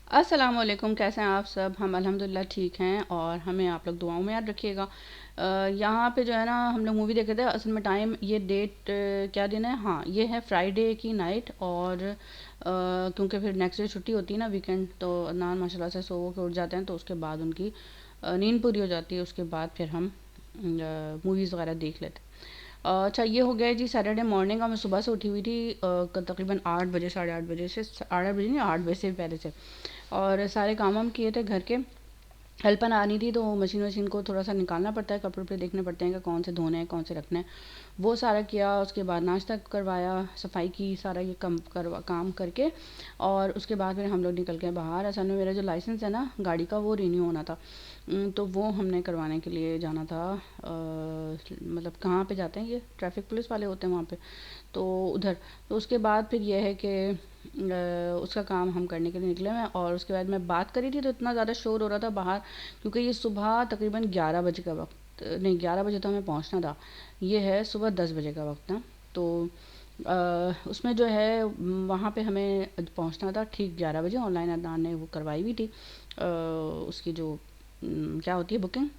अस्सलामुअलैकुम, कैसे हैं आप सब। हम अल्हम्दुलिल्लाह ठीक हैं और हमें आप लोग दुआओं में याद रखिएगा। यहाँ पे जो है ना हम लोग मूवी देखे थे। असल में टाइम ये डेट क्या दिन है, हाँ ये है फ्राइडे की नाइट। और क्योंकि फिर नेक्स्ट डे छुट्टी होती है ना, वीकेंड, तो अदनान माशाल्लाह से सो के उठ जाते हैं, तो उसके बाद उनकी नींद पूरी हो जाती है। उसके बाद फिर हम मूवीज़ वगैरह देख लेते हैं। अच्छा, ये हो गया जी सैटरडे मॉर्निंग का। मैं सुबह से उठी हुई थी तकरीबन 8 बजे, 8:30 बजे से, 8 बजे नहीं, 8 बजे से भी पहले से। और सारे काम हम किए थे घर के। हेल्पर आ नहीं थी तो मशीन वशीन को थोड़ा सा निकालना पड़ता है, कपड़े उपड़े देखने पड़ते हैं कि कौन से धोने हैं कौन से रखने हैं। वो सारा किया, उसके बाद नाश्ता करवाया, सफाई की, सारा ये काम करके। और उसके बाद फिर हम लोग निकल गए बाहर। असल में मेरा जो लाइसेंस है ना गाड़ी का, वो रिन्यू होना था। तो वो हमने करवाने के लिए जाना था। मतलब कहाँ पे जाते हैं, ये ट्रैफिक पुलिस वाले होते हैं वहाँ पे, तो उधर। तो उसके बाद फिर ये है कि उसका काम हम करने के लिए निकले हैं। और उसके बाद मैं बात करी थी तो इतना ज़्यादा शोर हो रहा था बाहर, क्योंकि ये सुबह तकरीबन 11 बजे का वक्त, नहीं 11 बजे तो हमें पहुंचना था। ये है सुबह 10 बजे का वक्त ना। तो उसमें जो है वहाँ पे हमें पहुंचना था ठीक 11 बजे। ऑनलाइन अदनान ने वो करवाई भी थी, उसकी जो क्या होती है, बुकिंग।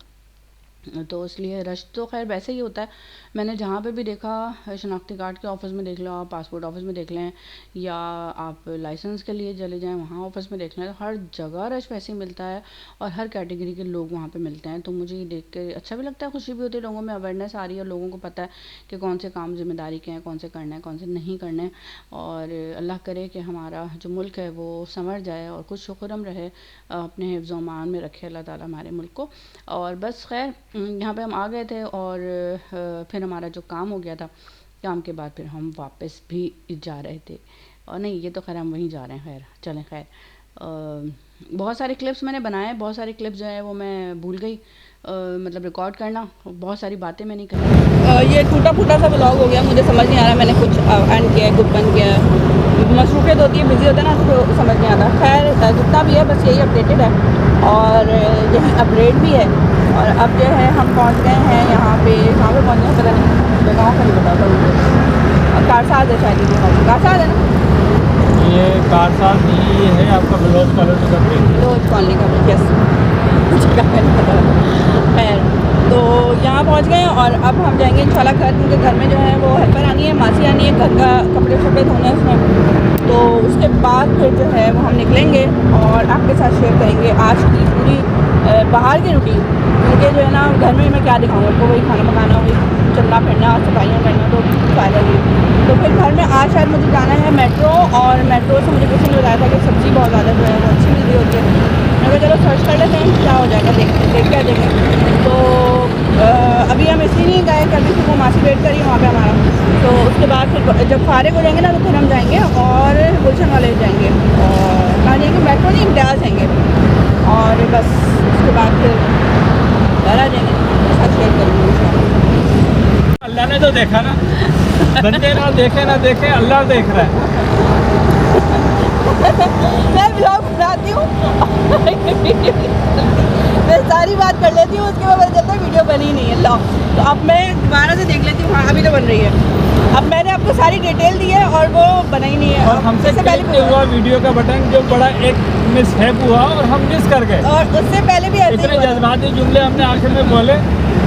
तो इसलिए रश तो खैर वैसे ही होता है। मैंने जहाँ पे भी देखा, शनाख्ती कार्ड के ऑफिस में देख लो आप, पासपोर्ट ऑफिस में देख लें, या आप लाइसेंस के लिए चले जाएं वहाँ ऑफिस में देख लें, तो हर जगह रश वैसे ही मिलता है। और हर कैटेगरी के लोग वहाँ पे मिलते हैं। तो मुझे ये देख के अच्छा भी लगता है, खुशी भी होती है, लोगों में अवेयरनेस आ रही है, लोगों को पता है कि कौन से काम जिम्मेदारी के हैं, कौन से करने हैं कौन से नहीं करने हैं। और अल्लाह करे कि हमारा जो मुल्क है वो संवर जाए और कुछ शुक्रम रहे, अपने हिफ्ज़ अमान में रखे अल्लाह ताला हमारे मुल्क को। और बस खैर यहाँ पे हम आ गए थे। और फिर हमारा जो काम हो गया था, काम के बाद फिर हम वापस भी जा रहे थे। और नहीं, ये तो खैर हम वहीं जा रहे हैं, खैर चलें खैर। बहुत सारे क्लिप्स मैंने बनाए, बहुत सारे क्लिप्स जो है वो मैं भूल गई, मतलब रिकॉर्ड करना, बहुत सारी बातें मैंने कही। ये टूटा फूटा सा ब्लॉग हो गया, मुझे समझ नहीं आ रहा मैंने कुछ एंड किया है, कुछ बंद किया है। मसरूफियत होती है, बिजी होता है ना, तो समझ नहीं आता। खैर जितना भी है बस यही अपडेटेड है, और यही अपडेट भी है। और अब जो है हम पहुंच गए हैं यहाँ पे, कहाँ पे पहुंच गए पता नहीं, जगहों का नहीं पता था मुझे। कारसाज है शायद, ये कारसाज है ना, ये कारसाज नहीं, ये है आपका बलोच कॉलोनी का ब्रिज। रोज कॉलोनी का, यस, मुझे क्या नहीं पता। खैर, तो यहाँ पहुँच गए हैं और अब हम जाएंगे इंशाल्लाह घर, क्योंकि घर में जो है वो हेल्पर आनी है, मासी आनी है, घर का कपड़े शपड़े धोने हैं उसमें। तो उसके बाद फिर जो है वो हम निकलेंगे और आपके साथ शेयर करेंगे आज की पूरी बाहर की रूटीन। क्योंकि जो है ना घर में मैं क्या दिखाऊँ आपको, वही खाना पकाना, वही चलना फिरना, सफाइयाँ करना, तो फ़ायदा नहीं। तो फिर घर में आज शायद मुझे जाना है मेट्रो, और मेट्रो से मुझे किसी ने बताया था कि सब्ज़ी बहुत ज़्यादा जो है वो अच्छी मिल रही होती है। मैं कहा चलो सर्च कर लेते हैं क्या हो जाएगा, देख के आ जाएंगे। तो अभी हम इसलिए नहीं गए कि अभी फिर वो मासी वेट करी वहाँ पे हमारा। तो उसके बाद फिर जब फारिग हो जाएंगे ना, तो फिर हम जाएंगे और गुलशन वाले जाएंगे, और कहाँ जाएंगे, मेट्रो नहीं, इम्तियाज़ जाएंगे। और बस उसके बाद फिर घर आ जाएंगे, साथ शेयर करेंगे। अल्लाह ने तो देखा ना, बंदे ना देखे ना देखे, अल्लाह देख रहा है। मैं ब्लॉग बनाती हूँ मैं सारी बात कर लेती हूँ, उसके बाद जब तक वीडियो बनी नहीं है। लो, तो अब मैं दोबारा से देख लेती हूँ, हाँ अभी तो बन रही है। अब मैंने आपको सारी डिटेल दी है और वो बनाई नहीं है। और हमसे उससे क्लिक नहीं हुआ वीडियो का बटन, जो बड़ा एक मिसहैप हुआ और हम मिस कर गए। और उससे पहले भी ऐसे ही इतने हुआ था। जज्बाती जुमले हमने आखिर में बोले,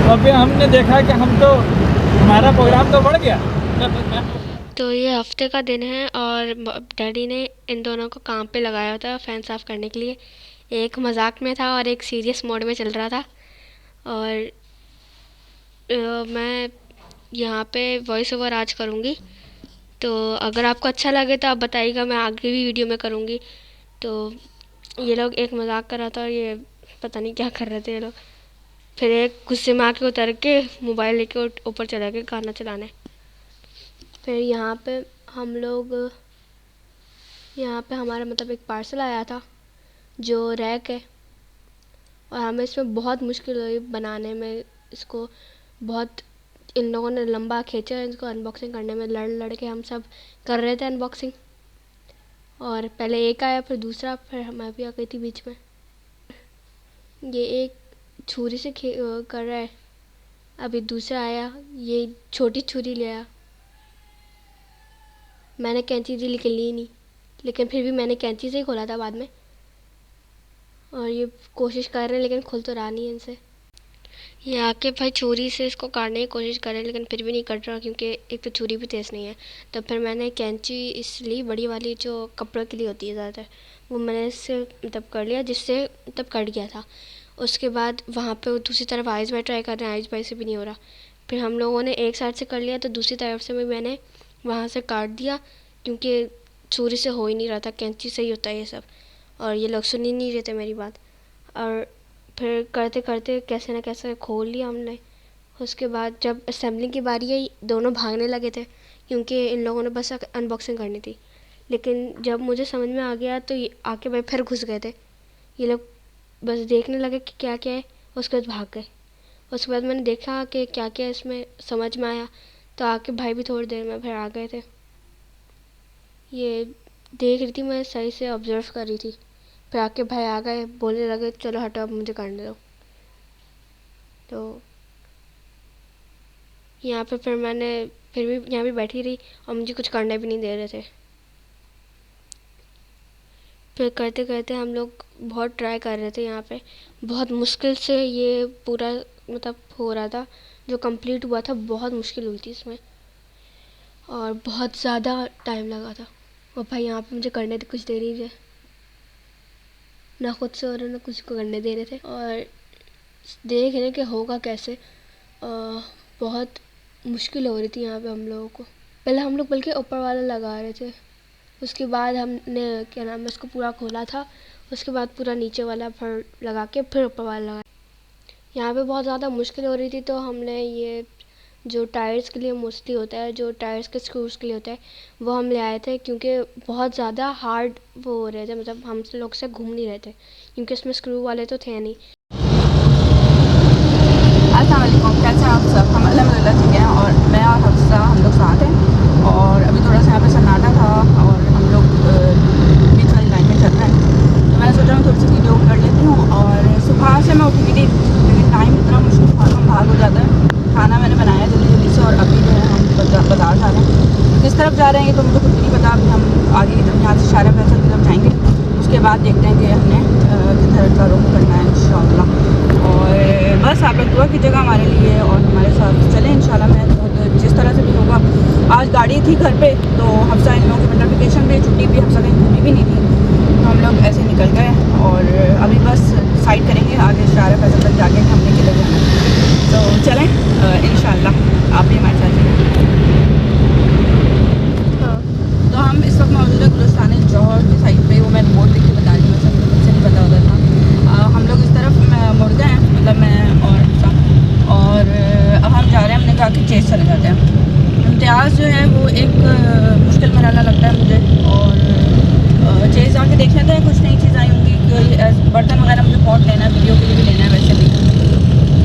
और फिर हमने देखा कि हम तो, हमारा प्रोग्राम तो बढ़ गया। तो ये हफ्ते का दिन है और डैडी ने इन दोनों को काम पे लगाया था फ़ैन साफ़ करने के लिए। एक मजाक में था और एक सीरियस मोड में चल रहा था। और मैं यहाँ पे वॉइस ओवर आज करूँगी, तो अगर आपको अच्छा लगे तो आप बताइएगा, मैं आगे भी वीडियो में करूँगी। तो ये लोग एक मजाक कर रहा था और ये पता नहीं क्या कर रहे थे ये लोग। फिर एक गुस्से में आके उतर के मोबाइल लेके ऊपर चला गया गाना चलाने। फिर यहाँ पे हम लोग, यहाँ पे हमारा मतलब एक पार्सल आया था जो रैक है, और हमें इसमें बहुत मुश्किल हुई बनाने में। इसको बहुत इन लोगों ने लंबा खींचा है, इसको अनबॉक्सिंग करने में लड़ लड़ के हम सब कर रहे थे अनबॉक्सिंग। और पहले एक आया, फिर दूसरा, फिर मैं भी आ गई थी बीच में। ये एक छुरी से कर रहा है, अभी दूसरा आया, ये छोटी छुरी ले आया। मैंने कैंची दी लेकिन ली नहीं, लेकिन फिर भी मैंने कैंची से ही खोला था बाद में। और ये कोशिश कर रहे हैं लेकिन खुल तो रहा नहीं है इनसे। ये आके भाई छुरी से इसको काटने की कोशिश कर रहे हैं लेकिन फिर भी नहीं कट रहा, क्योंकि एक तो छुरी भी तेज़ नहीं है। तो फिर मैंने कैंची इसलिए बड़ी वाली जो कपड़ों के लिए होती है ज़्यादातर, वो मैंने इससे मतलब कर लिया, जिससे मतलब कट गया था। उसके बाद वहाँ पे दूसरी तरफ आइज़ में ट्राई कर रहे हैं, आइज़ बाई से भी नहीं हो रहा। फिर हम लोगों ने एक साइड से कर लिया तो दूसरी तरफ से भी मैंने वहाँ से काट दिया, क्योंकि छुरी से हो ही नहीं रहा था, कैंची से ही होता है ये सब। और ये लोग सुन ही नहीं रहे थे मेरी बात। और फिर करते करते कैसे ना कैसे खोल लिया हमने। उसके बाद जब असेंबलिंग की बारी आई, दोनों भागने लगे थे क्योंकि इन लोगों ने बस अनबॉक्सिंग करनी थी। लेकिन जब मुझे समझ में आ गया तो ये आके भाई फिर घुस गए थे। ये लोग बस देखने लगे कि क्या क्या है, उसके बाद भाग गए। उसके बाद मैंने देखा कि क्या क्या है इसमें, समझ में आया तो आके भाई भी थोड़ी देर में फिर आ गए थे। ये देख रही थी मैं, सही से ऑब्जर्व कर रही थी। फिर आके भाई आ गए, बोलने लगे चलो हटो अब मुझे करने दो। तो यहाँ पे फिर मैंने फिर भी यहाँ भी बैठी रही और मुझे कुछ करने भी नहीं दे रहे थे। फिर करते करते हम लोग बहुत ट्राई कर रहे थे, यहाँ पे बहुत मुश्किल से ये पूरा मतलब हो रहा था। जो कंप्लीट हुआ था बहुत मुश्किल हुई थी इसमें, और बहुत ज़्यादा टाइम लगा था। और भाई यहाँ पे मुझे करने तो कुछ दे नहीं थे, ना खुद से और ना कुछ को करने दे रहे थे। और देख रहे कि होगा कैसे। बहुत मुश्किल हो रही थी यहाँ पे हम लोगों को। पहले हम लोग बल्कि ऊपर वाला लगा रहे थे, उसके बाद हमने क्या नाम है इसको पूरा खोला था। उसके बाद पूरा नीचे वाला फिर लगा के फिर ऊपर वाला लगा। यहाँ पे बहुत ज़्यादा मुश्किल हो रही थी तो हमने ये जो टायर्स के लिए मोस्टली होता है, जो टायर्स के स्क्रूज के लिए होता है, वो हम ले आए थे, क्योंकि बहुत ज़्यादा हार्ड वो हो रहे थे, मतलब हम लोग से घूम नहीं रहे थे, क्योंकि इसमें स्क्रू वाले तो थे नहीं। अस्सलाम वालेकुम, कैसे हैं आप सब? हम अल्हम्दुलिल्लाह ठीक हैं। और मैं और हफ्सा हम लोग साथ हैं। और अभी थोड़ा सा यहाँ पे सन्नाटा था और हम लोग बीच वाली लाइन में चल रहे हैं, तो मैंने सोचा मैं थोड़ी सी वीडियो कर लेती हूँ। और सुबह से मैं उठी थी लेकिन टाइम इतना मुश्किल था, हम भाग हो जाता है। खाना मैंने बनाया जल्दी जल्दी से और अभी जो है हम बाज़ार जा रहे हैं। किस तरफ जा रहे हैं ये तो मुझे खुद भी नहीं पता। अभी हम आगे की तरफ यहाँ से शारा फैसल की तरफ जाएँगे, उसके बाद देखते हैं कि हमने किधर का रुख करना है इंशाल्लाह। और बस आप लोग दुआ कीजिएगा हमारे लिए और हमारे साथ चलें इंशाल्लाह। मैं बहुत जिस तरह से भी होगा। आज गाड़ी थी घर पे तो हफ्सा इन लोगों की विंटर वेकेशन पे छुट्टी भी, हफ्सा कहीं घूमी भी नहीं थी, तो हम लोग ऐसे निकल गए। और अभी बस साइड करेंगे आगे शारा फैसल तक जाके हमने किधर जाना है। तो चलें इंशाल्लाह, आप भी हमारे साथ चलें। हाँ, तो हम इस वक्त मौजूद है गुलिस्तान जौहर की साइड पे। वो मैं बोर्ड देख के बता रही हूँ, सब मुझसे नहीं पता होता था। हम लोग इस तरफ मुड़ गए हैं, मतलब मैं और हफ्सा। और अब हम जा रहे हैं, हमने कहा कि चेस चले जाते हैं। इम्तियाज़ जो है वो एक मुश्किल मरहला लगता है मुझे। और चेस जाके देख लेते हैं, कुछ नई चीज़ आई होंगी। कोई बर्तन वगैरह मुझे पॉट लेना है, वीडियो के लिए भी लेना है वैसे भी,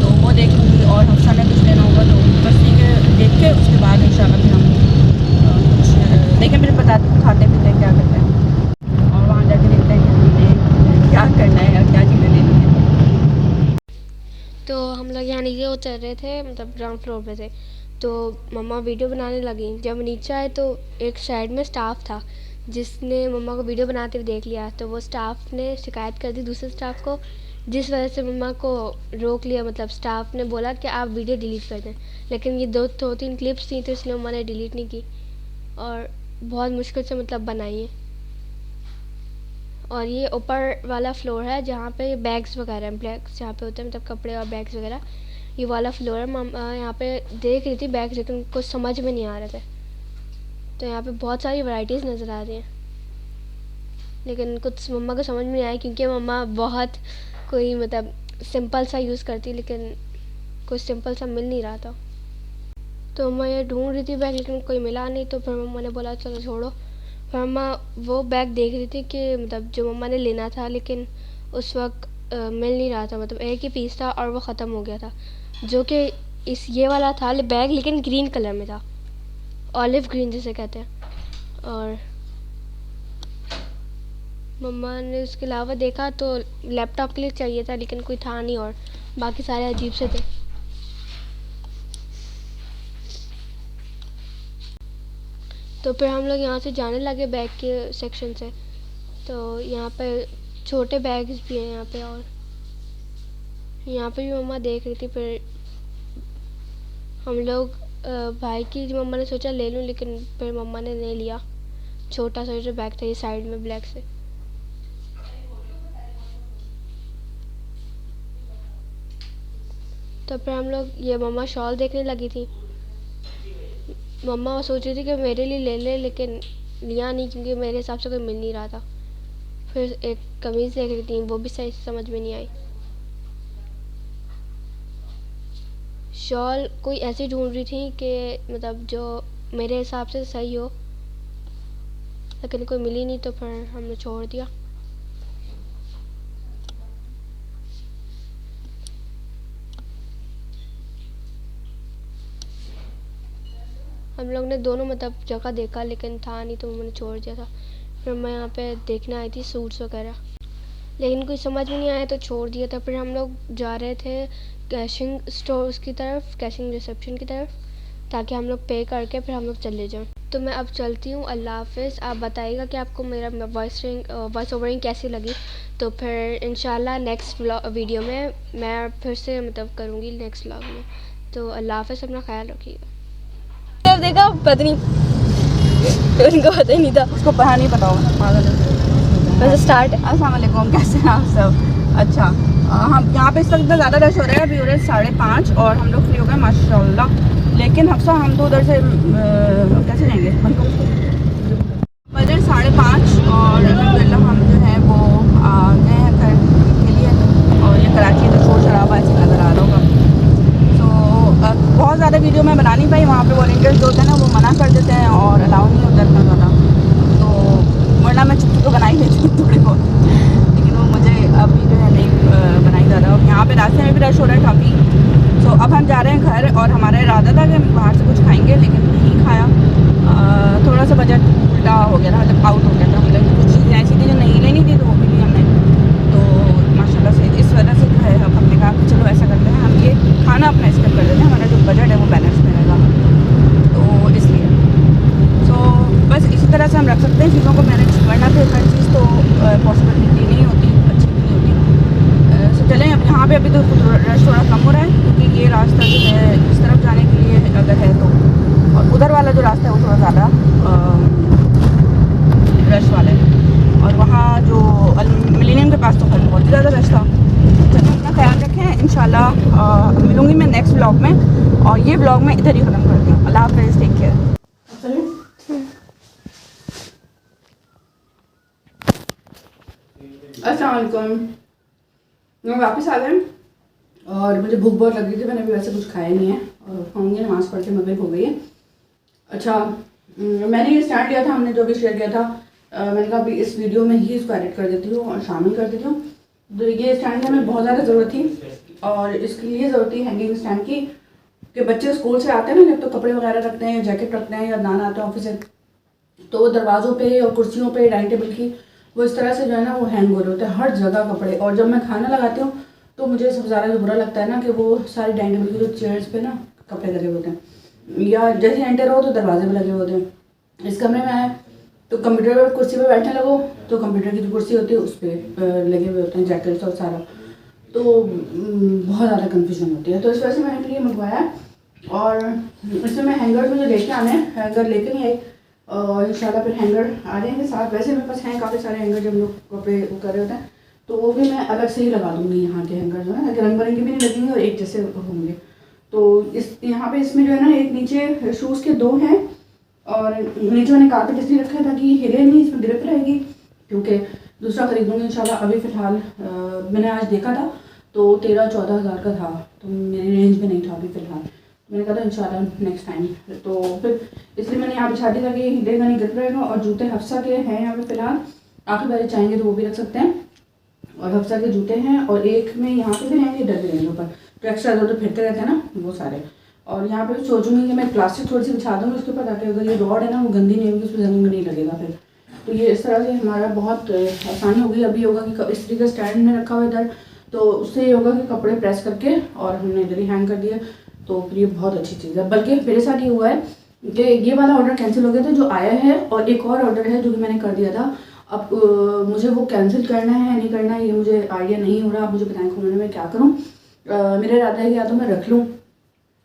तो वो देख लूँगी। और हफ्सा ने कुछ लेना होगा तो बस ठीक है, देख के उसके बाद इंशाल्लाह फिर हम कुछ देखें, फिर बता खाते पीते हैं क्या करते हैं। और वहाँ जाके देखते हैं कि हमने क्या करना है और क्या चीज़ें लेनी है। तो हम लोग यहाँ नीचे उतर रहे थे, मतलब ग्राउंड फ्लोर पे थे। तो मम्मा वीडियो बनाने लगी। जब नीचे आए तो एक साइड में स्टाफ था जिसने मम्मा को वीडियो बनाते हुए देख लिया, तो वो स्टाफ ने शिकायत कर दी दूसरे स्टाफ को, जिस वजह से मम्मा को रोक लिया। मतलब स्टाफ ने बोला कि आप वीडियो डिलीट कर दें, लेकिन ये दो तीन क्लिप्स थी तो इसलिए मम्मा ने डिलीट नहीं की और बहुत मुश्किल से मतलब बनाई है। और ये ऊपर वाला फ्लोर है जहाँ पे बैग्स वगैरह बैग्स जहाँ पे होते हैं, मतलब कपड़े और बैग्स वगैरह, ये वाला फ्लोर है। मम्मा यहाँ पे देख रही थी बैग्स, लेकिन कुछ समझ में नहीं आ रहे थे। तो यहाँ पे बहुत सारी वैरायटीज़ नज़र आ रही हैं, लेकिन कुछ मम्मा को समझ में नहीं आया, क्योंकि मम्मा बहुत कोई मतलब सिंपल सा यूज़ करती, लेकिन कुछ सिंपल सा मिल नहीं रहा था। तो मैं ये ढूंढ रही थी बैग, लेकिन कोई मिला नहीं। तो फिर मम्मा ने बोला चलो छोड़ो। फिर मम्मा वो बैग देख रही थी कि मतलब जो मम्मा ने लेना था, लेकिन उस वक्त मिल नहीं रहा था। मतलब एक ही पीस था और वो ख़त्म हो गया था, जो कि इस ये वाला था बैग, लेकिन ग्रीन कलर में था, ऑलिव ग्रीन जिसे कहते हैं। और मम्मा ने उसके अलावा देखा तो लैपटॉप के लिए चाहिए था, लेकिन कोई था नहीं, और बाकी सारे अजीब से थे। तो फिर हम लोग यहाँ से जाने लगे बैग के सेक्शन से। तो यहाँ पे छोटे बैग्स भी हैं यहाँ पे। और यहाँ पे भी मम्मा देख रही थी, फिर हम लोग भाई की मम्मा ने सोचा ले लूँ, लेकिन फिर मम्मा ने नहीं लिया। छोटा सा जो बैग था ये साइड में ब्लैक से। तो फिर हम लोग ये मम्मा शॉल देखने लगी थी। मम्मा सोच रही थी कि मेरे लिए ले ले, लेकिन लिया नहीं क्योंकि मेरे हिसाब से कोई मिल नहीं रहा था। फिर एक कमीज़ देख रही थी, वो भी सही समझ में नहीं आई। शॉल कोई ऐसी ढूंढ रही थी कि मतलब जो मेरे हिसाब से सही हो, लेकिन कोई मिली नहीं, तो फिर हमने छोड़ दिया। हम लोग ने दोनों मतलब जगह देखा, लेकिन था नहीं, तो मैंने छोड़ दिया था। फिर मैं यहाँ पे देखने आई थी सूट्स वगैरह, लेकिन कुछ समझ में नहीं आया तो छोड़ दिया था। फिर हम लोग जा रहे थे कैशिंग स्टोर्स की तरफ, कैशिंग रिसेप्शन की तरफ, ताकि हम लोग पे करके फिर हम लोग चले जाएं। तो मैं अब चलती हूँ, अल्लाह हाफ़िज़। आप बताइएगा कि आपको मेरा वॉइस ओवरिंग कैसी लगी। तो फिर इंशाल्लाह नेक्स्ट वीडियो में मैं फिर से मतलब करूँगी नेक्स्ट व्लॉग में। तो अल्लाह हाफ़िज़, अपना ख्याल रखिएगा। अब देखा पता नहीं, उनको पता ही नहीं था, उसको पता नहीं, पता होगा पागल है। वैसे स्टार्ट। अस्सलाम वालेकुम, कैसे हैं आप सब? अच्छा, हम यहाँ पे इस वक्त ज़्यादा रश हो रहा है। अभी हो रहे 5:30 और हम लोग फ्री हो गए माशाल्लाह। लेकिन हफ्सा हम तो उधर से कैसे जाएंगे? बजे 5:30 और अल्हम्दुलिल्लाह हम जो है वो आ गए हैं घर के लिए। और ये कराची तो शोर शराबा ऐसे नज़र आ रहा होगा। तो बहुत ज़्यादा वीडियो मैं बना नहीं पाई, वहाँ पे वॉलंटियर्स जो होते हैं ना वो मना कर देते हैं और अलाउ नहीं होता इतना ज़्यादा। तो वरना मैं चुप तो बना ही लेती हूँ थोड़ी बहुत, लेकिन वो मुझे अभी जो है नहीं बनाई ज़्यादा। और यहाँ पे रास्ते में भी रश हो रहा है काफ़ी। सो अब हम जा रहे हैं घर और हमारा इरादा था कि हम बाहर से कुछ खाएँगे, लेकिन नहीं खाया। थोड़ा सा बजट उल्टा हो गया था, मतलब आउट हो गया था। मतलब कुछ चीज़ें ऐसी थी जो नहीं लेनी थी तो वो भी ली हमने। तो माशाल्लाह से इस वजह से जो है अब हमने कहा कि चलो ऐसा करते हैं, हम ये खाना अपना स्किप कर देते हैं, हमारा जो बजट है वो बैलेंस में रहेगा। तो इसलिए बस इसी तरह से हम रख सकते हैं चीज़ों को मैनेज, वरना फिर हर चीज़ तो पॉसिबिलिटी नहीं होती, अच्छी भी नहीं होती। सो चलें, अब यहाँ पे अभी तो रश थोड़ा कम हो रहा है क्योंकि ये रास्ता जो है इस तरफ जाने के लिए अगर है तो, और उधर वाला जो रास्ता है वो थोड़ा ज़्यादा रश वाला है। और वहाँ जो मिलेनियम के पास तो कल बहुत ही ज़्यादा रश था। चलिए अपना ख्याल रखें, इंशाल्लाह मिलूँगी मैं नेक्स्ट व्लॉग में। और ये व्लॉग मैं इधर ही ख़त्म करती हूँ। अल्लाह हाफ़िज़, टेक केयर। अस्सलाम वालेकुम, मैं वापस आ गए और मुझे भूख बहुत लग रही थी। मैंने अभी वैसे कुछ खाया नहीं है और खाऊंगी, नमाज़ पढ़ के मगरिब हो गई है। अच्छा, मैंने ये स्टार्ट किया था, हमने जो भी शेयर किया था, मैंने कहा अभी इस वीडियो में ही इसको एडिट कर देती हूँ और शामिल कर देती हूँ। तो ये स्टैंड की हमें बहुत ज़्यादा ज़रूरत थी और इसके लिए ज़रूरत थी हैंगिंग स्टैंड की, कि बच्चे स्कूल से आते हैं ना, जब तो कपड़े वगैरह रखते हैं, जैकेट रखते हैं या नाना आते हैं ऑफिस से, तो वो दरवाज़ों पे और कुर्सियों पे, डाइनिंग टेबल की, वो इस तरह से जो है ना वो हैंग हो रहे होते हैं हर जगह कपड़े। और जब मैं खाना लगाती हूँ तो मुझे सबसे ज़्यादा जो बुरा लगता है ना कि वो सारी डाइनिंग टेबल की जो चेयर्स पे ना कपड़े लगे होते हैं, या जैसे एंटर हो तो दरवाजे पे लगे होते हैं। इस कमरे में आए तो कंप्यूटर कुर्सी पे बैठने लगो तो कंप्यूटर की जो कुर्सी होती है उस पर लगे हुए होते हैं जैकेट्स और सारा, तो बहुत ज़्यादा कन्फ्यूजन होती है। तो इस वजह से मैंने ये मंगवाया और इसमें मैं हैंगर मुझे लेके आने, हैंगर लेके नहीं आई और इंशाल्लाह फिर हैंगर आ जाएंगे साथ। वैसे मेरे पास हैं काफ़ी सारे हैंगर, जब लोग कपड़े वो कर रहे होते हैं तो वो भी मैं अलग से ही लगा दूँगी। यहाँ के हैंगर जो है ना रंग बिरंगे भी नहीं लगेंगे और एक जैसे होंगे। तो इस यहाँ पे इसमें जो है ना एक नीचे शूज़ के 2 हैं और नीचे मैंने कारपेट इसलिए रखा है ताकि हिले नहीं, इसमें ग्रिप रहेगी, क्योंकि दूसरा खरीदूँगी इंशाल्लाह। अभी फ़िलहाल मैंने आज देखा था तो 13-14 हज़ार का था, तो मेरी रेंज में नहीं था अभी फ़िलहाल। मैंने कहा था इंशाल्लाह नेक्स्ट टाइम, तो फिर इसलिए मैंने यहाँ बिछा दी था कि हिलेगा नहीं, ग्रिप रहेगा। और जूते हफ्सा के हैं यहाँ पे फ़िलहाल, आखिर बारी चाहेंगे तो वो भी रख सकते हैं। और हफ्सा के जूते हैं और एक में यहाँ पे भी रहेंगे, इधर भी रहेंगे ऊपर, तो एक्स्ट्रा इधर उधर फिरते रहते हैं ना वो सारे। और यहाँ पे सोचूंगी कि मैं प्लास्टिक थोड़ी सी बिछा दूँगी उसके ऊपर, ताकि अगर ये रॉड है ना वो गंदी नहीं होगी, उस पर जंग नहीं लगेगा फिर। तो ये इस तरह से हमारा बहुत आसानी होगी। अभी होगा कि इस तरीके स्टैंड में रखा हुआ इधर, तो उससे ये होगा कि कपड़े प्रेस करके और हमने इधर ही हैंग कर दिया, तो फिर ये बहुत अच्छी चीज़ है। बल्कि मेरे साथ ये हुआ है कि ये वाला ऑर्डर कैंसिल हो गया था जो आया है, और एक और ऑर्डर है जो कि मैंने कर दिया था अब मुझे वो कैंसिल करना है नहीं करना है ये मुझे आइडिया नहीं हो रहा। आप मुझे बताएं कमेंट में क्या करूँ। मेरा इरादा है कि या तो मैं रख लूँ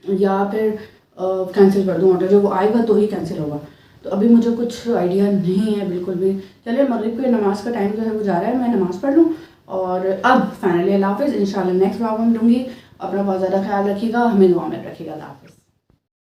या फिर कैंसिल कर दूँ ऑर्डर, जो वो आएगा तो ही कैंसिल होगा। तो अभी मुझे कुछ आइडिया नहीं है बिल्कुल भी। चलिए मगरिब के नमाज़ का टाइम जो है वो जा रहा है, मैं नमाज़ पढ़ लूँ और अब फाइनली अल्लाह हाफ़िज़। इंशाल्लाह नेक्स्ट व्लॉग में दूँगी। अपना बहुत ज़्यादा ख्याल रखिएगा, हमें दुआ में रखिएगा। अल्लाह हाफ़िज़।